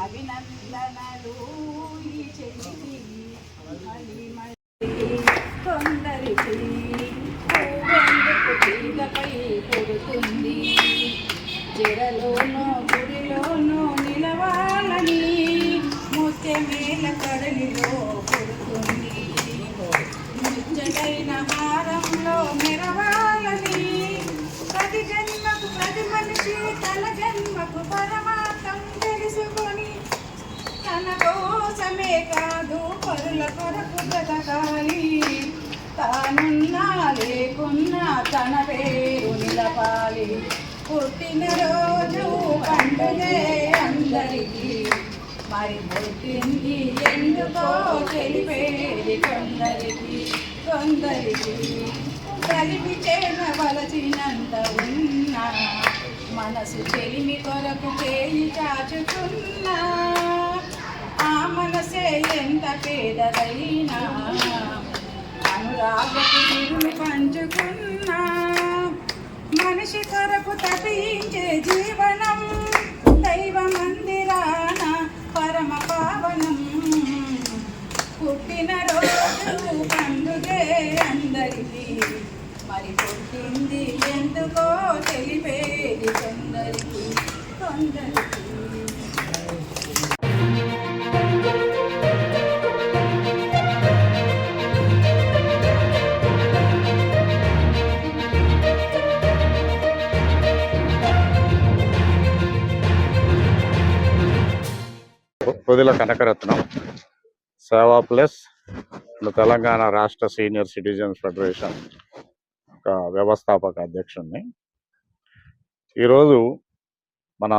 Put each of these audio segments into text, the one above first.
అభినందనలు ఈ చెల్లికి మళ్ళీ మళ్ళీ కొందరికి పువ్వెందుకు తీగపై కొడుతుంది జడలోనో గుడిలోనో నిలవాలని ముత్యమేల కడలిలో కొడుతుంది ముచ్చటైన హారంలో మెరవాలని ప్రతి జన్మకు ప్రతి మనిషి తన జన్మకు పరమార్థం తెలుసుకొని తన కోసమే కాదు పరుల కొరకు బ్రతకాలి తానున్నా లేకున్నా తన పేరు నిలపాలి పుట్టినరోజు పండుగే అందరికీ మరి పుట్టింది ఎందుకో తెలిపేది కొందరికి కలిపి చేరవలసినంత ఉన్నా మనసు చెలిమి కొరకు చేయి చాచుకున్నా ఆ మనసే ఎంత పేదదైనా అనురాగపు తిరులు పంచుకున్నా మనిషి కొరకు తపించే జీవనం దైవ మందిరాన పరమ పావనం పుట్టినరోజు పండుగే అందరికీ మరి పుట్టింది ఎందుకో తెలిపేది కొందరికి పొదిల కనకరత్నం సేవా ప్లస్ తెలంగాణ రాష్ట్ర సీనియర్ సిటిజన్స్ ఫెడరేషన్ ఒక వ్యవస్థాపక అధ్యక్షుడిని. ఈరోజు మన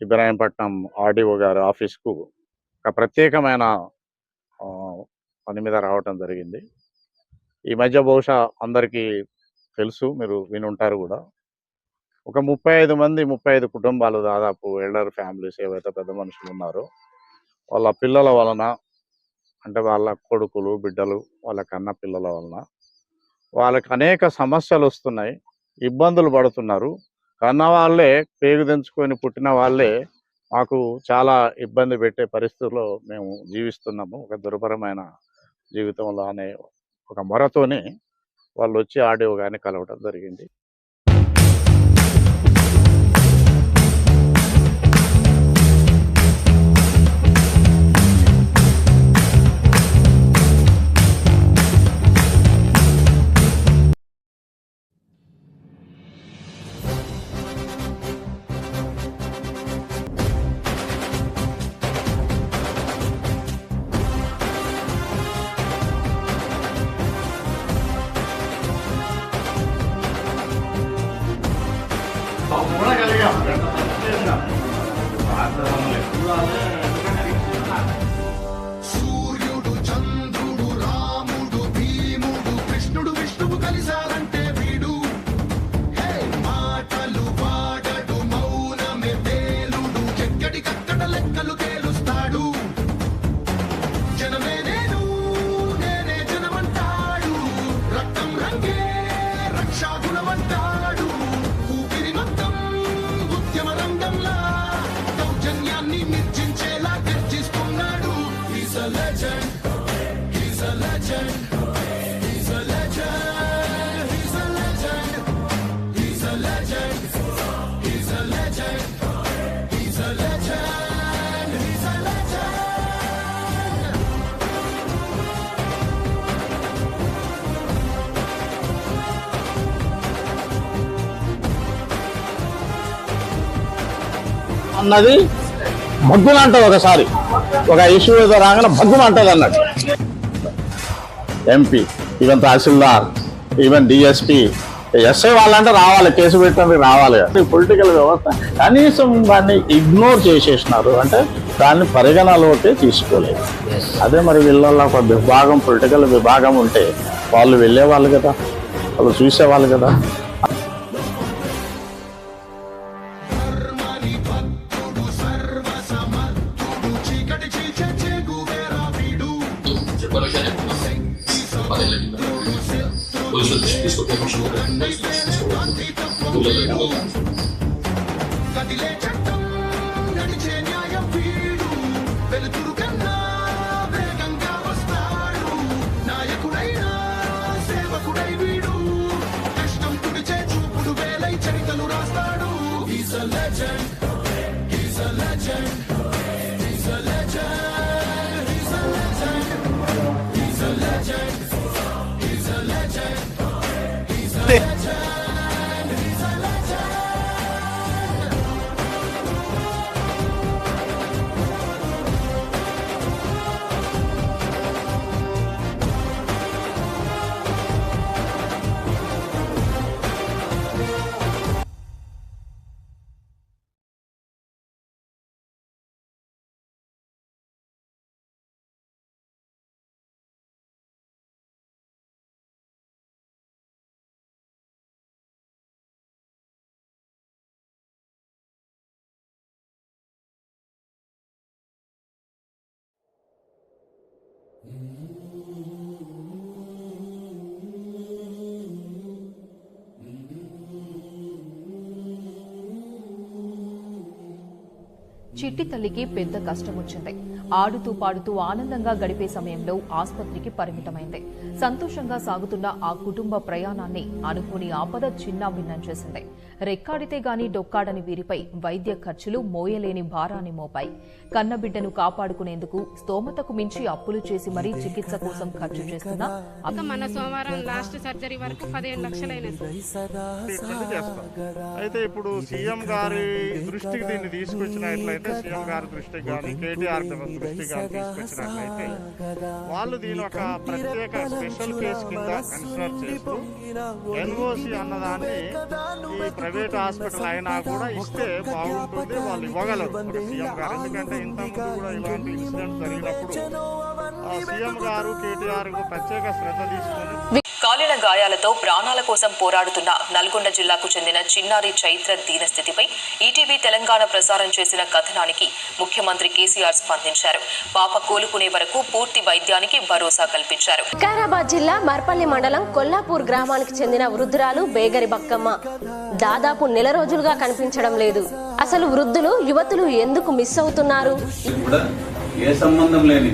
ఇబ్రాహీంపట్నం ఆర్డీఓ గారి ఆఫీస్కు ఒక ప్రత్యేకమైన పని మీద రావటం జరిగింది. ఈ మధ్య బహుశా అందరికీ తెలుసు, మీరు వినుంటారు కూడా. ఒక 35 కుటుంబాలు, దాదాపు ఎల్డర్ ఫ్యామిలీస్ ఏవైతే పెద్ద మనుషులు ఉన్నారో వాళ్ళ పిల్లల వలన, అంటే వాళ్ళ కొడుకులు బిడ్డలు వాళ్ళ కన్న పిల్లల వలన వాళ్ళకి అనేక సమస్యలు వస్తున్నాయి, ఇబ్బందులు పడుతున్నారు. కన్న వాళ్ళే పేగు తెంచుకొని పుట్టిన వాళ్ళే మాకు చాలా ఇబ్బంది పెట్టే పరిస్థితుల్లో మేము జీవిస్తున్నాము, ఒక దుర్భరమైన జీవితంలో అనే ఒక మొరతోని వాళ్ళు వచ్చి ఆడియో కానీ కలవడం జరిగింది. సూర్యుడు చంద్రుడు రాముడు భీముడు కృష్ణుడు విష్ణువు కలిసారంటే వీడు మాటలు వాడడు మౌనమే వేలుడు ఎక్కడికక్కడ లెక్కలు తేలుస్తాడు జనమే నేను నేనే జనమంటాడు రక్తం రంగే రక్షాగుణమంటాడు ఊపిరి మొత్తం ఉద్యమ రంగంలా దౌర్జన్యాన్ని నిర్జించేలా గర్జిస్తున్నాడు. He's a legend, he's a legend, he's a legend, he's a legend, he's a legend, he's a legend, he's a legend, he's a legend. అన్నది మగ్గులు అంటది, ఒకసారి ఒక ఇష్యూ ఏదో రాగానే మగ్గులు అంటది అన్నట్టు. ఎంపీ, ఈవెన్ తహసీల్దార్, ఈవెన్ డిఎస్పీ, ఎస్ఐ వాళ్ళంటే రావాలి, కేసు పెట్టడానికి రావాలి. పొలిటికల్ వ్యవస్థ కనీసం దాన్ని ఇగ్నోర్ చేసేసినారు, అంటే దాన్ని పరిగణలోకి తీసుకోలేదు. అదే మరి వీళ్ళల్లో ఒక విభాగం, పొలిటికల్ విభాగం ఉంటే వాళ్ళు వెళ్ళేవాళ్ళు కదా, వాళ్ళు చూసేవాళ్ళు కదా. కదిలే చట్టం నడిచే న్యాయం వీడు చిట్టి తల్లికి పెద్ద కష్టం వచ్చింది. ఆడుతూ పాడుతూ ఆనందంగా గడిపే సమయంలో ఆసుపత్రికి పరిమితమైంది. సంతోషంగా సాగుతున్న ఆ కుటుంబ ప్రయాణాన్ని అనుకోని ఆపద చిన్నాభిన్నం చేసింది. రెక్కాడితే గాని డొక్కాడని వీరిపై వైద్య ఖర్చులు మోయలేని భారాన్ని మోపాయి. కన్నబిడ్డను కాపాడుకునేందుకు స్తోమతకు మించి అప్పులు చేసి మరీ చికిత్స కోసం ఖర్చు చేస్తున్నా మన సోమవారం లాస్ట్ సర్జరీ వరకు 15 లక్షలైన అయితే ఇప్పుడు సీఎం గారి దృష్టికి దీన్ని తీసుకొచ్చినట్లయితే, సీఎం గారి దృష్టికి కానీ కేటీఆర్ దృష్టికి కానీ తీసుకొచ్చినట్లయితే వాళ్ళు దీని ఒక ప్రత్యేక స్పెషల్ కేసు కింద కన్సిడర్ చేస్తూ ఎన్ఓసి అన్నదాన్ని ఈ ప్రైవేట్ హాస్పిటల్ అయినా కూడా ఇస్తే బాగుంటుంది, వాళ్ళు ఇవ్వగలరు సీఎం గారు. ఎందుకంటే ఇంతకుముందు కూడా ఇలాంటి ఇన్సిడెంట్ జరిగినప్పుడు సీఎం గారు కేటీఆర్ ప్రత్యేక శ్రద్ధ తీసుకుని కాలిన గాయాలతో ప్రాణాల కోసం పోరాడుతున్న నల్గొండ జిల్లాకు చెందిన చిన్నారి చైత్ర దీనస్థితిపై ఈటీవీ తెలంగాణ ప్రసారం చేసిన కథనానికి ముఖ్యమంత్రి కేసీఆర్ స్పందించారు. పాప కోలుకునే వరకు పూర్తి వైద్యానికి భరోసా కల్పించారు. వికారాబాద్ జిల్లా మర్పల్లి మండలం కొల్లాపూర్ గ్రామానికి చెందిన వృద్ధురాలు బేగరి బక్కమ్మ దాదాపు నెల రోజులుగా కనిపించడం లేదు. అసలు వృద్ధులు యువతులు ఎందుకు మిస్ అవుతున్నారు? ఏ సంబంధం లేని,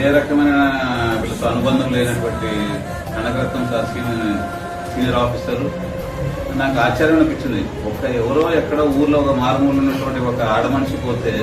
ఏ రకమైన అనుబంధం లేనటువంటి కనకరత్నం సార్ సీనియర్ ఆఫీసర్ నాకు ఆశ్చర్యం అనిపించింది. ఎవరో ఎక్కడ ఊర్లో ఒక మారుమూల ఉన్నటువంటి ఒక ఆడ మనిషి పోతే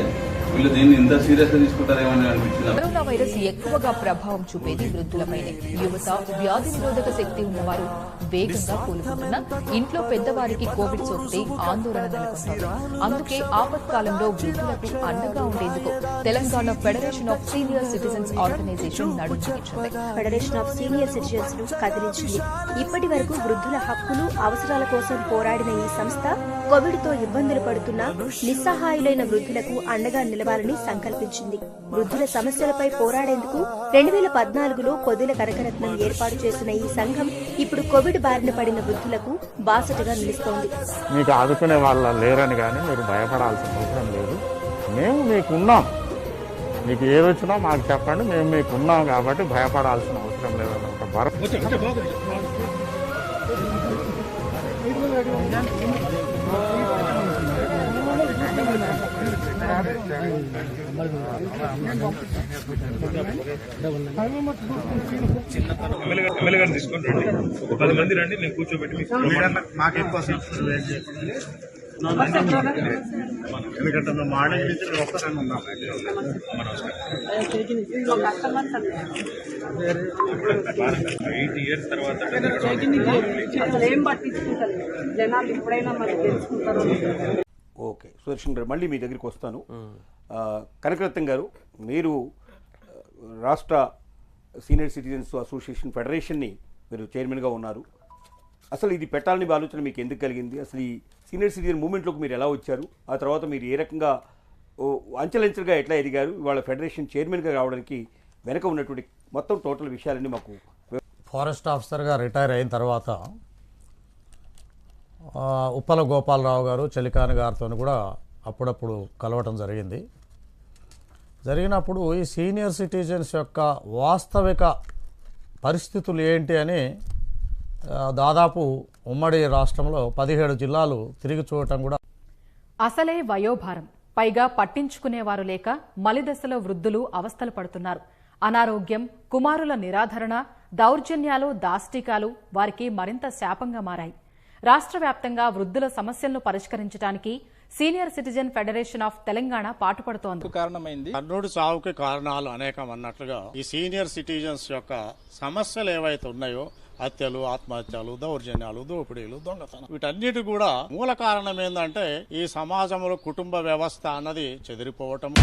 వీళ్ళు దీన్ని ఇంత సీరియస్ గా తీసుకుంటారేమని అనిపించింది. కరోనా వైరస్ ఎక్కువగా ప్రభావం చూపేది వృద్ధులపైనే. యువత, వ్యాధి నిరోధక శక్తి ఉన్నవారు వేగంగా కోలుకుంటున్నా ఇంట్లో పెద్దవారికి కోవిడ్ సోకితే ఆందోళన నెలకొంది. అందుకే ఆపత్కాలంలో వృద్ధులకు అండగా ఉండేందుకు Telangana federation of senior citizens organisation నడుంచిచ్చింది. ఫెడరేషన్ ఆఫ్ సీనియర్ సిటిజన్స్ ను కదిలించింది. ఇప్పటి వరకు వృద్ధుల హక్కులు, అవసరాల కోసం పోరాడిన ఈ సంస్థ కోవిడ్ తో ఇబ్బందులు పడుతున్న నిస్సహాయులైన వృద్ధులకు అండగా నిలవాలని సంకల్పించింది. వృద్ధుల సమస్యలపై పోరాడేందుకు 2014లో పొదిల కనకరత్నం ఏర్పాటు చేసిన ఈ సంఘం ఇప్పుడు కోవిడ్ బారిన పడిన వృద్ధులకు బాసటగా నిలుస్తోంది. మీకు ఆదుకునే వాళ్ళ లేరని కానీ మీరు భయపడాల్సిన అవసరం లేదు. మేము మీకున్నాం. మీకు ఏది వచ్చినా మాకు చెప్పండి, మేము మీకున్నాం కాబట్టి భయపడాల్సిన అవసరం లేదన్న ఒక భరోసా. ఎమ్మెల్యే తీసుకొని రండి, ఒక 10 మంది రండి, నేను కూర్చోబెట్టి మాకేం కోసం ఎందుకంటే మేము మార్నింగ్ నుంచి ఒక్కసారి ఉన్నాం. 8 years తర్వాత ఏం పట్టించుకుంటారు జనాలు, ఎప్పుడైనా మనకు తెలుసుకుంటారు. ఓకే, సుదర్శన్ గారు మళ్ళీ మీ దగ్గరికి వస్తాను. కనకరత్నం గారు, మీరు రాష్ట్ర సీనియర్ సిటిజన్స్ అసోసియేషన్ ఫెడరేషన్ని మీరు చైర్మన్గా ఉన్నారు. అసలు ఇది పెట్టాలని ఆలోచన మీకు ఎందుకు కలిగింది? అసలు ఈ సీనియర్ సిటిజన్ మూవ్మెంట్లోకి మీరు ఎలా వచ్చారు? ఆ తర్వాత మీరు ఏ రకంగా అంచెలంచెలుగా ఎట్లా ఎదిగారు? ఇవాళ ఫెడరేషన్ చైర్మన్గా రావడానికి వెనక ఉన్నటువంటి మొత్తం టోటల్ విషయాలన్నీ మాకు. ఫారెస్ట్ ఆఫీసర్గా రిటైర్ అయిన తర్వాత ఉప్పల గోపాలరావు గారు, చెలికాని గారితో కూడా అప్పుడప్పుడు కలవటం జరిగినప్పుడు ఈ సీనియర్ సిటిజన్స్ యొక్క వాస్తవిక పరిస్థితులు ఏంటి అని దాదాపు ఉమ్మడి రాష్ట్రంలో 17 జిల్లాలు తిరిగి చూడటం కూడా. అసలే వయోభారం, పైగా పట్టించుకునేవారు లేక మలిదశలో వృద్ధులు అవస్థలు పడుతున్నారు. అనారోగ్యం, కుమారుల నిరాధరణ, దౌర్జన్యాలు, దాష్టికాలు వారికి మరింత శాపంగా మారాయి. రాష్ట్ర వ్యాప్తంగా వృద్ధుల సమస్యలను పరిష్కరించడానికి senior citizen federation of Telangana పాటుపడుతోంది. కారణమైంది కర్ణుడి సావుకి కారణాలు అనేకం అన్నట్లుగా ఈ సీనియర్ సిటిజన్స్ యొక్క సమస్యలు ఏవైతే ఉన్నాయో, హత్యలు, ఆత్మహత్యలు, దౌర్జన్యాలు, దోపిడీలు, దొంగతనం, వీటన్నిటి కూడా మూల కారణం ఏంటంటే ఈ సమాజంలో కుటుంబ వ్యవస్థ అన్నది చెదిరిపోవటము,